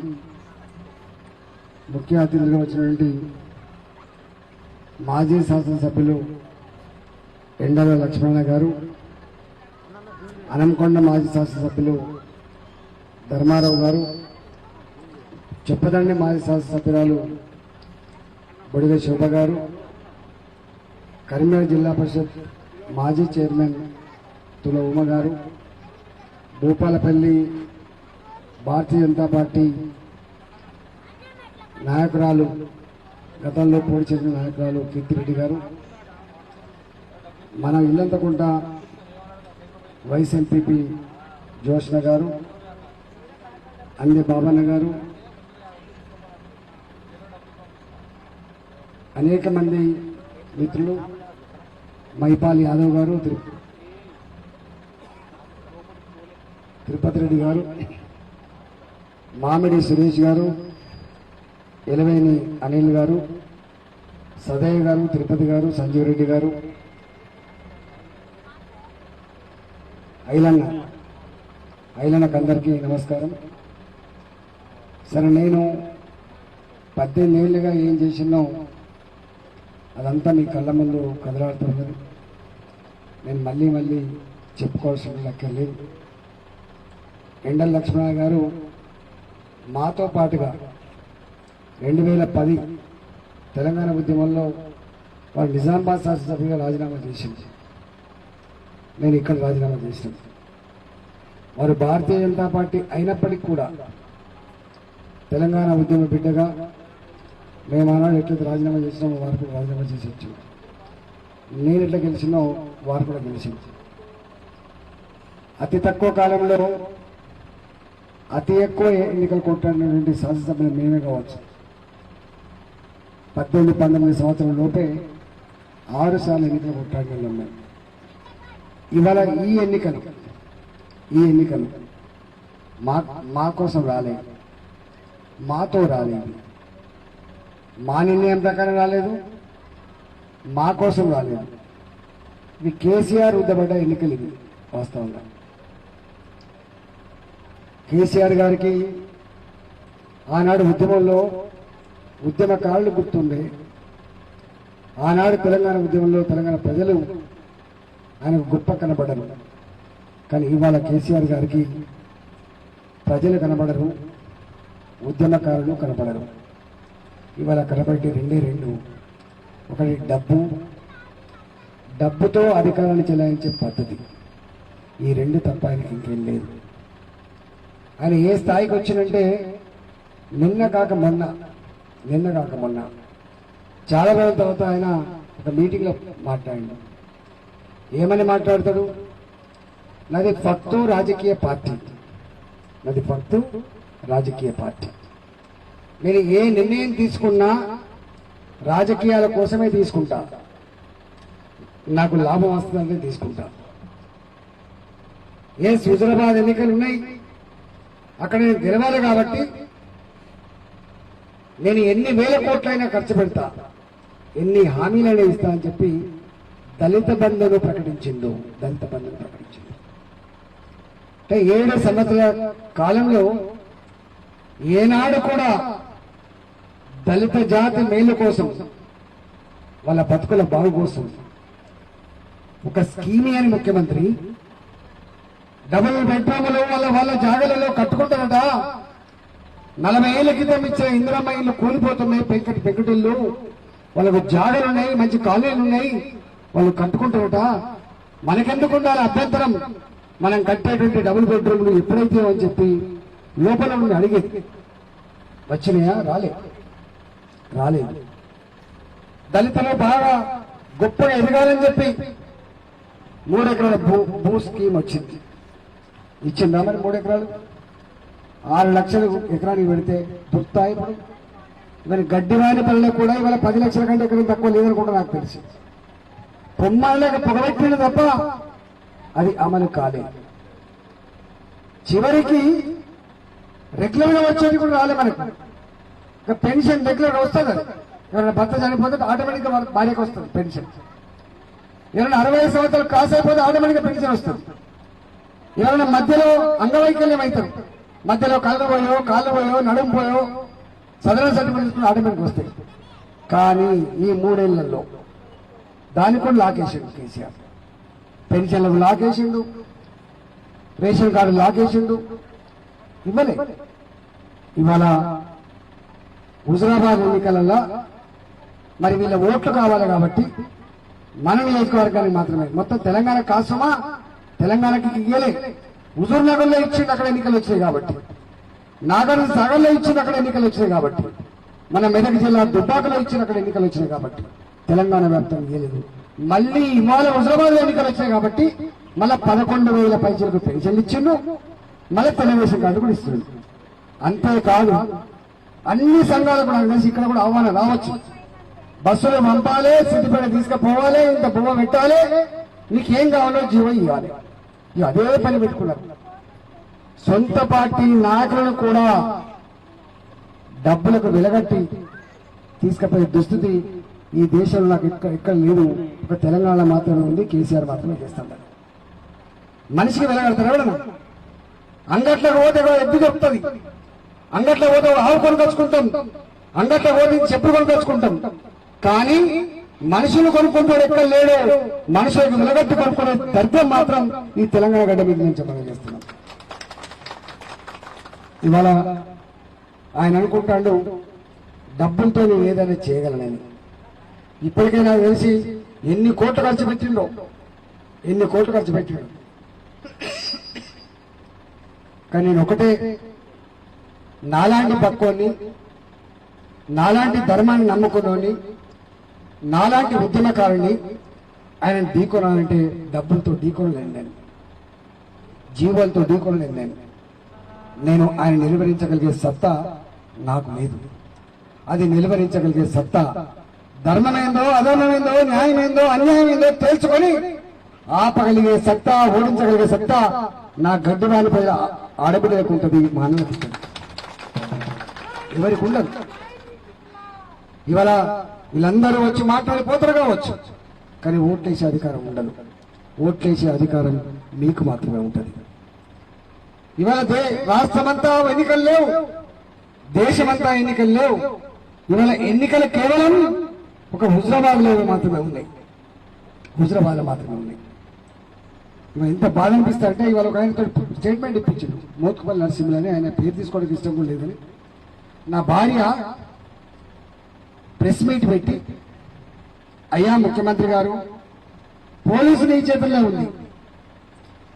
ముఖ్య అతిథులుగా వచ్చినటువంటి మాజీ శాసనసభ్యులు ఎండల లక్ష్మణ గారు, అనంకొండ మాజీ శాసనసభ్యులు ధర్మారావు గారు, చెప్పదండి మాజీ శాసనసభ్యురాలు బొడిగ శోభ గారు, కరీంనగర్ జిల్లా పరిషత్ మాజీ చైర్మన్ తుల ఉమ గారు, భూపాలపల్లి భారతీయ జనతా పార్టీ నాయకురాలు, గతంలో పోటీ చేసిన నాయకురాలు కీర్తిరెడ్డి గారు, మన ఇల్లంతకుంట వైస్ ఎంపీపీ జోష్న గారు, అందే బాబన్న గారు, అనేక మంది మిత్రులు, మైపాల్ యాదవ్ గారు, తిరుపతి రెడ్డి గారు, మామిడి సురేష్ గారు, ఎలవేని అనిల్ గారు, సదయ్య గారు, తిరుపతి గారు, సంజీవ్ రెడ్డి గారు, ఐలన్నకు అందరికీ నమస్కారం. సరే, నేను 18 ఏళ్ళుగా ఏం చేసినో అదంతా మీ కళ్ళ ముందు కదలాడుతున్నది. నేను మళ్ళీ చెప్పుకోవాల్సిన లెక్కలేదు. ఎండల లక్ష్మణ గారు మాతో పాటుగా 2010 తెలంగాణ ఉద్యమంలో వారు నిజామాబాద్ శాసనసభ్యుగా రాజీనామా చేసింది. నేను ఇక్కడ రాజీనామా చేసినాను. వారు భారతీయ జనతా పార్టీ అయినప్పటికీ కూడా తెలంగాణ ఉద్యమ బిడ్డగా మేము ఆనాడు ఎట్లయితే రాజీనామా చేసినామో వారు కూడా రాజీనామా చేసి వచ్చాం. నేను ఎట్లా గెలిచినో వారు కూడా గెలిచింది. అతి తక్కువ కాలంలో అతి ఎక్కువ ఎన్నికలు కొట్టినటువంటి శాసనసభ్యులు మేమే కావచ్చు. 18-19 సంవత్సరాల లోపే 6 సార్లు ఎన్నికలు కొట్టాడిన మేము. ఇవాళ ఈ ఎన్నికలు మా కోసం రాలేదు, మాతో రాలేదు, మా నిర్ణయం ప్రకారం రాలేదు, మా కోసం రాలేదు. ఇది కేసీఆర్ ఉద్దబడ్డ ఎన్నికలు. ఇది వాస్తవంగా కేసీఆర్ గారికి ఆనాడు ఉద్యమంలో ఉద్యమకారులు గుర్తుండే. ఆనాడు తెలంగాణ ఉద్యమంలో తెలంగాణ ప్రజలు ఆయనకు గొప్ప కనబడరు. కానీ ఇవాళ కేసీఆర్ గారికి ప్రజలు కనబడరు, ఉద్యమకారులు కనబడరు. ఇవాళ కనబడి రెండు. ఒకటి డబ్బుతో అధికారాన్ని చెలాయించే పద్ధతి. ఈ రెండు తప్ప ఆయనకి ఇంకేం లేదు. ఆయన ఏ స్థాయికి వచ్చినంటే నిన్న కాక మొన్న చాలా రోజుల తర్వాత ఆయన ఒక మీటింగ్లో మాట్లాడాడు. ఏమని మాట్లాడతాడు? నాది ఫక్తు రాజకీయ పార్టీ. నేను ఏ నిర్ణయం తీసుకున్నా రాజకీయాల కోసమే తీసుకుంటా, నాకు లాభం వస్తుందంటే తీసుకుంటా. హుజురాబాద్ ఎన్నికలు ఉన్నాయి, అక్కడ నేను గెలవాలి కాబట్టి నేను ఎన్ని వేల కోట్లైనా ఖర్చు పెడతా, ఎన్ని హామీలైనా ఇస్తా అని చెప్పి దళిత బంధును ప్రకటించిండు. అంటే 7 సంవత్సరాల కాలంలో ఏనాడు కూడా దళిత జాతి మేలు కోసం, వాళ్ళ బతుకుల బాగు కోసం ఒక స్కీమ్ అని ముఖ్యమంత్రి డబుల్ బెడ్రూములు వాళ్ళ జాగలలో కట్టుకుంటారట. 40 ఏళ్ల క్రితం ఇచ్చే ఇందిరమ్మ ఇల్లు కూలిపోతున్నాయి, పెంకుటిల్లు. వాళ్ళకు జాగలున్నాయి, మంచి కాలనీలు ఉన్నాయి, వాళ్ళు కట్టుకుంటారట. మనకెందుకు ఉండాలి అభ్యంతరం? మనం కట్టేటువంటి డబుల్ బెడ్రూమ్లు ఎప్పుడైతే అని చెప్పి లోపల నుండి అడిగేది. వచ్చినాయా? రాలేదు. దళితులు బాగా గొప్పగా ఎదగాలని చెప్పి 3 ఎకరాల భూ స్కీమ్ వచ్చింది. ఇచ్చిందా మరి? 3 ఎకరాలు 6 లక్షలు ఎకరానికి పెడితే దొరుకుతాయి. మరి గడ్డివాని పనులు కూడా ఇవాళ 10 లక్షల కంటే ఎకరం తక్కువ లేదనుకుంటా నాకు తెలిసి. పొమ్మాళ్ళకి పొగబెట్టింది తప్ప అది అమలు కాలేదు. చివరికి రెగ్యులర్గా వచ్చేది కూడా రాలే మనకు. పెన్షన్ రెగ్యులర్గా వస్తుంది. ఎవరైనా భర్త చనిపోతే ఆటోమేటిక్గా భార్యకు వస్తుంది పెన్షన్. ఎవరైనా 60 సంవత్సరాలు క్రాస్ అయిపోతే ఆటోమేటిక్గా పెన్షన్ వస్తుంది. ఎవరైనా మధ్యలో అంగవైకల్యం అవుతారు, మధ్యలో కాళ్ళు పోయో నడుము పోయో సదరన్ సర్టిఫికేట్ ఆటోమేటిక్ వస్తాయి. కానీ ఈ 3 ఏళ్లలో దానికి కూడా లాకేసిండు కేసీఆర్. పెన్షన్లకు లాకేసిండు, రేషన్ కార్డు లాకేసిండు, ఇవ్వలే. ఇవాళ హుజురాబాద్ ఎన్నికలలో మరి వీళ్ళ ఓట్లు కావాలి కాబట్టి మన నియోజకవర్గానికి మాత్రమే, మొత్తం తెలంగాణ కాసమా తెలంగాణకి ఇయ్యలే. హుజూర్ నగర్లో ఇచ్చిండు, అక్కడ ఎన్నికలు వచ్చినాయి కాబట్టి. నాగార్జున సాగర్లో ఇచ్చిండు, అక్కడ ఎన్నికలు వచ్చినాయి కాబట్టి. మన మెదక్ జిల్లా దుబ్బాకలో ఇచ్చిన అక్కడ ఎన్నికలు వచ్చినాయి కాబట్టి తెలంగాణ వ్యాప్తంగా ఇయ్యలేదు. మళ్ళీ ఇవాళ హుజురాబాద్ ఎన్నికలు వచ్చాయి కాబట్టి మళ్ళీ 11,000 పైసలకు పెన్షన్లు ఇచ్చిండు, మళ్ళీ తెలుగుదేశం కార్డు కూడా ఇస్తుంది. అంతేకాదు అన్ని సంఘాలు కూడా కలిసి ఇక్కడ కూడా ఆహ్వానం రావచ్చు. బస్సులు పంపాలి, సిద్దిపేట తీసుకుపోవాలి, ఇంత బొమ్మ పెట్టాలి, నీకేం కావాలో జీవో ఇవ్వాలి. అదే పని పెట్టుకున్నారు. సొంత పార్టీ నాయకులను కూడా డబ్బులకు వెలగట్టి తీసుకుపోయే దుస్థితి ఈ దేశంలో నాకు ఎక్కడ లేదు. ఒక తెలంగాణ మాత్రమే ఉంది, కేసీఆర్ మాత్రమే చేస్తాడు. మనిషికి వెలగడతారు ఎవడన్నా? అంగట్లకు పోతే ఎద్దు చెప్తుంది, అంగట్లో పోతే ఆవు కొనుకొచ్చుకుంటాం, అంగట్లో పోతే చెప్పులు కొనుకొచ్చుకుంటాం. కానీ మనుషులు కొనుక్కుంటాడు ఎక్కడ లేడు. మనుషులకు వెలగట్టి కొనుక్కునే దర్శనం మాత్రం ఈ తెలంగాణ గడ్డ మీద నుంచి మనం చేస్తున్నాం. ఇవాళ ఆయన అనుకుంటాడు డబ్బులతో నేను ఏదైనా చేయగలనని. ఇప్పటికైనా తెలిసి ఎన్ని కోట్లు ఖర్చు పెట్టిండో, ఎన్ని కోట్లు ఖర్చు పెట్టిండో. కానీ నేను ఒకటే, నాలాంటి పక్కోని, నాలాంటి ధర్మాన్ని నమ్ముకున్నోని, నాలాంటి ఉద్యమకారుని ఆయన ఢీకొనాలంటే డబ్బులతో ఢీకొనలేను, నేను జీవాలతో ఢీకొనలేను. నేను ఆయన నిలువరించగలిగే సత్తా నాకు లేదు. అది నిలువరించగలిగే సత్తా ధర్మమేందో అధర్మమేందో న్యాయమేందో అన్యాయమేందో తెలుసుకొని ఆపగలిగే సత్తా, ఓడించగలిగే సత్తా నా గడ్డరాలపై ఆడబిడ్డలకు ఉంటుంది, మా అన్నలకు ఉంటుంది. ఎవరికి ఉండదు. ఇవాళ వీళ్ళందరూ వచ్చి మాట్లాడిపోతారు కావచ్చు, కానీ ఓట్లేసే అధికారం ఉండదు. ఓట్లేసే అధికారం మీకు మాత్రమే ఉంటుంది. ఇవాళ రాష్ట్రమంతా ఎన్నికలు లేవు, దేశమంతా ఎన్నికలు లేవు. ఇవాళ ఎన్నికలు కేవలం ఒక హుజరాబాద్లో మాత్రమే ఉన్నాయి, హుజరాబాద్లో మాత్రమే ఉన్నాయి. ఇవాళ ఎంత బాధ అనిపిస్తారంటే, ఇవాళ ఒక ఆయన స్టేట్మెంట్ ఇప్పించాడు, మోత్కుపల్లి నరసింహులు అని. ఆయన పేరు తీసుకోవడానికి ఇష్టం కూడా లేదని. నా భార్య ప్రెస్ మీట్ పెట్టి, అయ్యా ముఖ్యమంత్రి గారు, పోలీసు నీ చేతుల్లో ఉంది,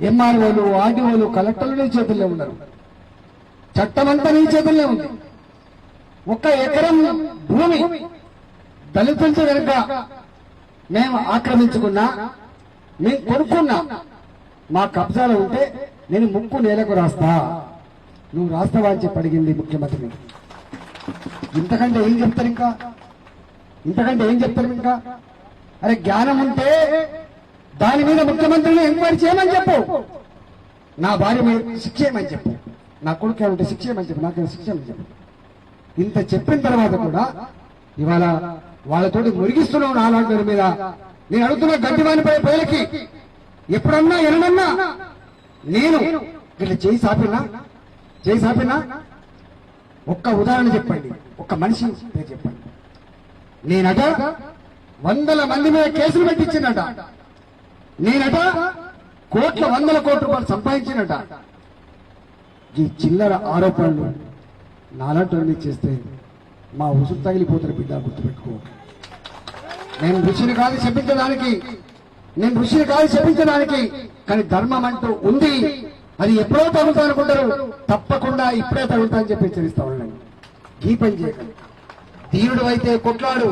ఎంఆర్ఓలు, ఆర్డీఓలు, కలెక్టర్లు నీ చేతుల్లో ఉన్నారు, చట్టమంతా నీ చేతుల్లో ఉంది. ఒక్క ఎకరం భూమి దళితులతో కనుక మేము ఆక్రమించుకున్నా, మేము కొనుక్కున్నా, మా కబ్జాలో ఉంటే నేను ముక్కు నేలకు రాస్తా, నువ్వు రాస్తావా అని చెప్పి అడిగింది ముఖ్యమంత్రి. ఇంతకంటే ఏం చెప్తారు ఇంకా? ఇంతకంటే ఏం చెప్తారు ఇంకా? అరే జ్ఞానం ఉంటే దాని మీద ముఖ్యమంత్రిని ఎంక్వైరీ చేయమని చెప్పు, నా భార్య మీద శిక్ష చేయమని చెప్పు, నా కొడుకు ఉంటే శిక్ష చేయమని చెప్పు, నాకేమో శిక్ష చేయమని చెప్పు. ఇంత చెప్పిన తర్వాత కూడా ఇవాళ వాళ్ళతోటి మురిగిస్తున్నావు నాలాంటి మీద. నేను అడుగుతున్నా గడ్డివానిపై ప్రజలకి, ఎప్పుడన్నా ఎన్నడన్నా నేను ఇట్లా చేయి సాపినా ఒక్క ఉదాహరణ చెప్పండి, ఒక్క మనిషి పేరు చెప్పండి. నేనట 100 మంది మీద కేసులు పెట్టించినట, నేనట వందల కోట్ల రూపాయలు సంపాదించినట. ఈ చిల్లర ఆరోపణలు నాలాంటి చేస్తే మా ఉసురు తగిలిపోతారు బిడ్డ, గుర్తుపెట్టుకో. నేను ఋషిని కాదు చెప్పించడానికి, కానీ ధర్మం అంటూ ఉంది. అది ఎప్పుడో తగులుతా అనుకుంటారు, తప్పకుండా ఇప్పుడే తగులుతా అని చెప్పి హెచ్చరిస్తా ఉన్నాను. ఈ పని చేయకండి. ధీరుడు అయితే కొట్లాడు,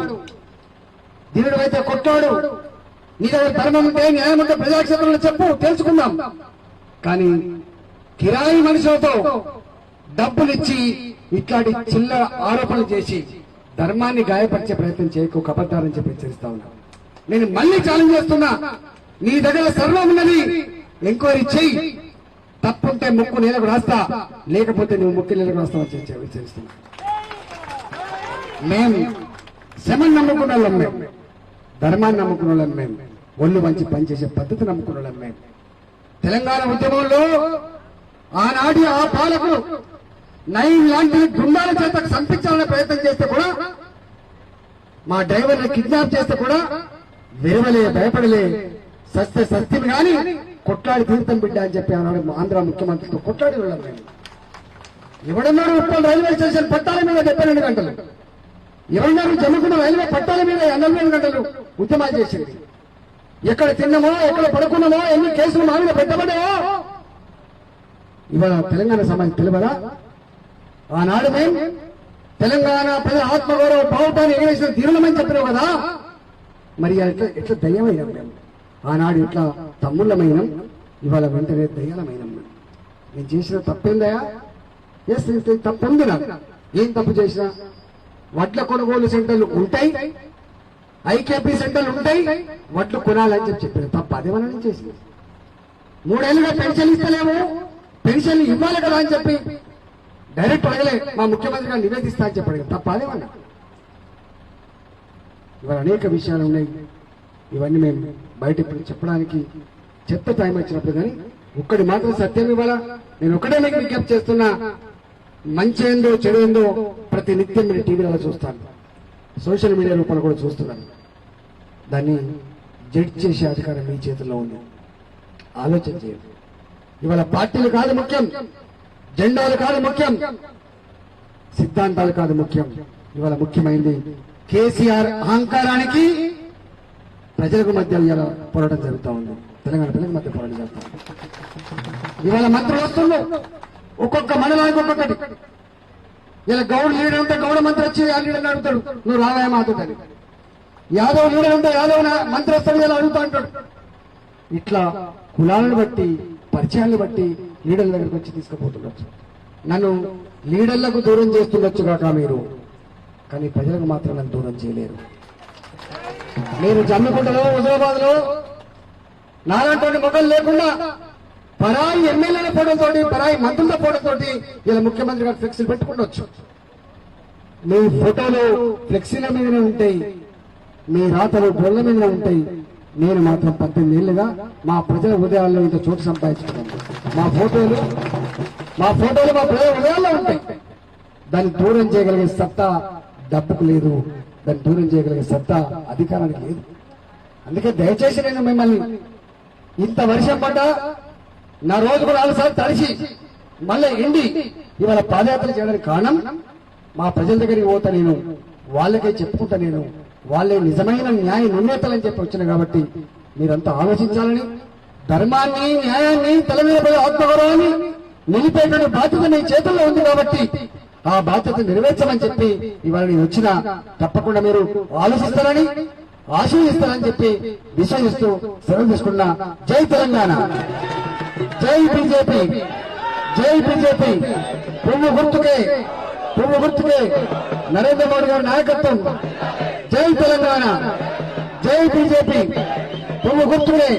నీ దగ్గర ధర్మం ఉంటే, న్యాయం ఉంటే ప్రజాక్షేత్రంలో చెప్పు, తెలుసుకుందాం. కానీ కిరాయి మనుషులతో డబ్బులిచ్చి ఇట్లాంటి చిల్లర ఆరోపణలు చేసి ధర్మాన్ని గాయపరిచే ప్రయత్నం చేయకు, కబద్దారని చెప్పి హెచ్చరిస్తా ఉన్నా. నేను మళ్ళీ ఛాలెంజ్ చేస్తున్నా, నీ దగ్గర సర్వం ఉన్నది, ఎంక్వైరీ చెయ్యి. తప్పుంటే ముక్కు నేలకు రాస్తా, లేకపోతే నువ్వు ముక్కు నేలకు రాస్తావని చెప్పి హెచ్చరిస్తున్నా. మేము శమన్ నమ్ముకున్న వాళ్ళం, మేము ధర్మాన్ని నమ్ముకున్న వాళ్ళం, మేము ఒళ్ళు మంచి పనిచేసే పద్ధతి నమ్ముకున్న వాళ్ళం. మేము తెలంగాణ ఉద్యమంలో ఆనాటి ఆ పాలకులు నయం లాంటి గుండాల చేత సంపించాలనే ప్రయత్నం చేస్తే కూడా, మా డ్రైవర్ని కిడ్నాప్ చేస్తే కూడా విరవలే, భయపడలే, సత్యం గాని కొట్లాడి తీర్థం బిడ్డ అని చెప్పి ఆనాడు ఆంధ్ర ముఖ్యమంత్రితో కొట్లాడి వెళ్ళాం. మేము ఎవడన్నారు ఉప్పల్ రైల్వే స్టేషన్ పట్టాల మీద 72 గంటలు, ఎవరన్నారు జమ్ముకున్న రైల్వే పట్టాల మీద 42 గంటలు ఉద్యమాలు చేసింది. ఎక్కడ తిన్నామో, ఎక్కడ పడుకున్నామో, ఎన్ని కేసులు మా మీద పెట్టబడ్డాయో ఇవాళ తెలంగాణ సమాజం తెలియదా? ఆనాడు మేము తెలంగాణ ప్రజల ఆత్మగౌరవ బావుటాన్ని ఎగరేసిన తీరులమని చెప్పినావు కదా, మరి ఎట్లా దయ్యమైనాం మేము? ఆనాడు ఎట్లా తమ్ముళ్ళమైనం, ఇవాళ వెంటనే దయ్యాలమైనం. నేను చేసిన తప్పేందయా? ఎస్, తప్పుంది నాకు. ఏం తప్పు చేసినా? వడ్ల కొనుగోలు సెంటర్లు ఉంటాయి, ఐకేపీ సెంటర్లు ఉంటాయి, వడ్లు కొనాలని చెప్పిన తప్ప అదేమన్నా నేను చేసింది. 3 ఏళ్లుగా పెన్షన్ ఇస్తలేము, పెన్షన్ ఇవ్వాలి కదా అని చెప్పి డైరెక్ట్ అడగలే, మా ముఖ్యమంత్రి గారు నివేదిస్తా అని చెప్పాడు. తప్పదేమన్నా? ఇవాళ అనేక విషయాలు ఉన్నాయి, ఇవన్నీ మేము బయట ఇప్పుడు చెప్పడానికి చెత్త టైం వచ్చినప్పుడు. కానీ ఒక్కడి మాత్రం సత్యం ఇవాళ నేను ఒకటే మీకు విజ్ఞప్తి చేస్తున్నా, మంచి ఏందో చెడు ఏందో ప్రతి నిత్యం మీరు టీవీలలో చూస్తాను, సోషల్ మీడియా రూపంలో కూడా చూస్తున్నాను. దాన్ని జడ్జ్ చేసే అధికారం మీ చేతుల్లో ఉంది. ఆలోచన చేయండి. ఇవాళ పార్టీలు కాదు ముఖ్యం, జెండాలు కాదు ముఖ్యం, సిద్ధాంతాలు కాదు ముఖ్యం. ఇవాళ ముఖ్యమైనది కేసీఆర్ అహంకారానికి ప్రజలకు మధ్య ఇవాళ పోరాటం జరుగుతూ ఉంది. తెలంగాణ ప్రజలకు మధ్య పోరాటం జరుగుతూ ఉంది. ఇవాళ మంత్రులు వస్తున్నారు, ఒక్కొక్క మండలానికి ఒక్కొక్కటి. ఇలా గౌడ్ లీడర్ ఉంటే గౌడ మంత్రి వచ్చి ఆ లీడర్ని అడుగుతాడు, నువ్వు రావాయా మాట్లాడాలి. యాదవ్ లీడర్ ఉంటే యాదవ్ మంత్రి వస్తాడు, ఇలా అడుగుతా అంటాడు. ఇట్లా కులాలను బట్టి పరిచయాలను బట్టి లీడర్ల దగ్గరికి వచ్చి తీసుకుపోతుండొచ్చు. నన్ను లీడర్లకు దూరం చేస్తుండొచ్చు కాక మీరు, కానీ ప్రజలకు మాత్రం నన్ను దూరం చేయలేరు. మీరు జమ్మికుంటలో హుజరాబాద్ లో నాలాంటి మొక్కలు లేకుండా పరాయి ఎమ్మెల్యేల ఫోటోతోటి పరాయి మంత్రుల ఫోటోతోటి ఇలా ముఖ్యమంత్రి గారు ఫ్లెక్సీలు పెట్టుకుండొచ్చు. మీ ఫోటోలు ఫ్లెక్సీల మీదనే ఉంటాయి, మీ రాతలు బొల్ల మీద ఉంటాయి. నేను మాత్రం 18 ఏళ్లుగా మా ప్రజల హృదయాల్లో ఇంత చోటు సంపాదించుకున్నాను. మా ఫోటోలు మా ప్రజల హృదయాల్లో ఉంటాయి. దాన్ని దూరం చేయగలిగే సత్తా డబ్బుకు లేదు, దాన్ని దూరం చేయగలిగే సత్తా అధికారానికి లేదు. అందుకే దయచేసి నేను మిమ్మల్ని, ఇంత వర్షం పడ్డా నా రోజుకు 4 సార్లు తడిసి మళ్ళీ ఎండి ఇవాళ పాదయాత్ర చేయడానికి కారణం, మా ప్రజల దగ్గరికి పోతా నేను, వాళ్ళకే చెప్పుకుంటా నేను, వాళ్ళే నిజమైన న్యాయ నిర్ణేతలని చెప్పి వచ్చిన కాబట్టి మీరంతా ఆలోచించాలని, ధర్మాన్ని న్యాయాన్ని తల మీద పడే ఆత్మగౌరవాన్ని నిలిపేటువంటి బాధ్యత మీ చేతుల్లో ఉంది కాబట్టి ఆ బాధ్యత నెరవేర్చమని చెప్పి ఇవాళ నేను వచ్చినా తప్పకుండా మీరు ఆలోచిస్తారని ఆశీర్వదిస్తారని చెప్పి విశ్వసిస్తూ సెలవు తీసుకున్నా. జై తెలంగాణ, జై బీజేపీ, జై బీజేపీ. పువ్వు గుర్తుకే నరేంద్ర మోడీ గారి నాయకత్వం. జై తెలంగాణ, జై బీజేపీ. పువ్వు గుర్తుకే.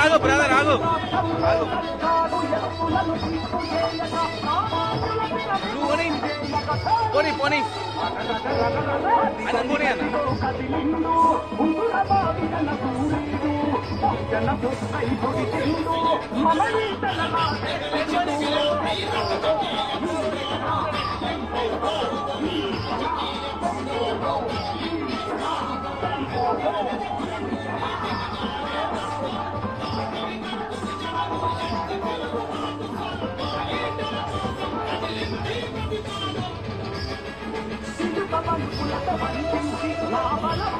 ఆగు బ్రదర్, ఆగు. పోనీ పోనీ పోనీ అన్న. నా బలం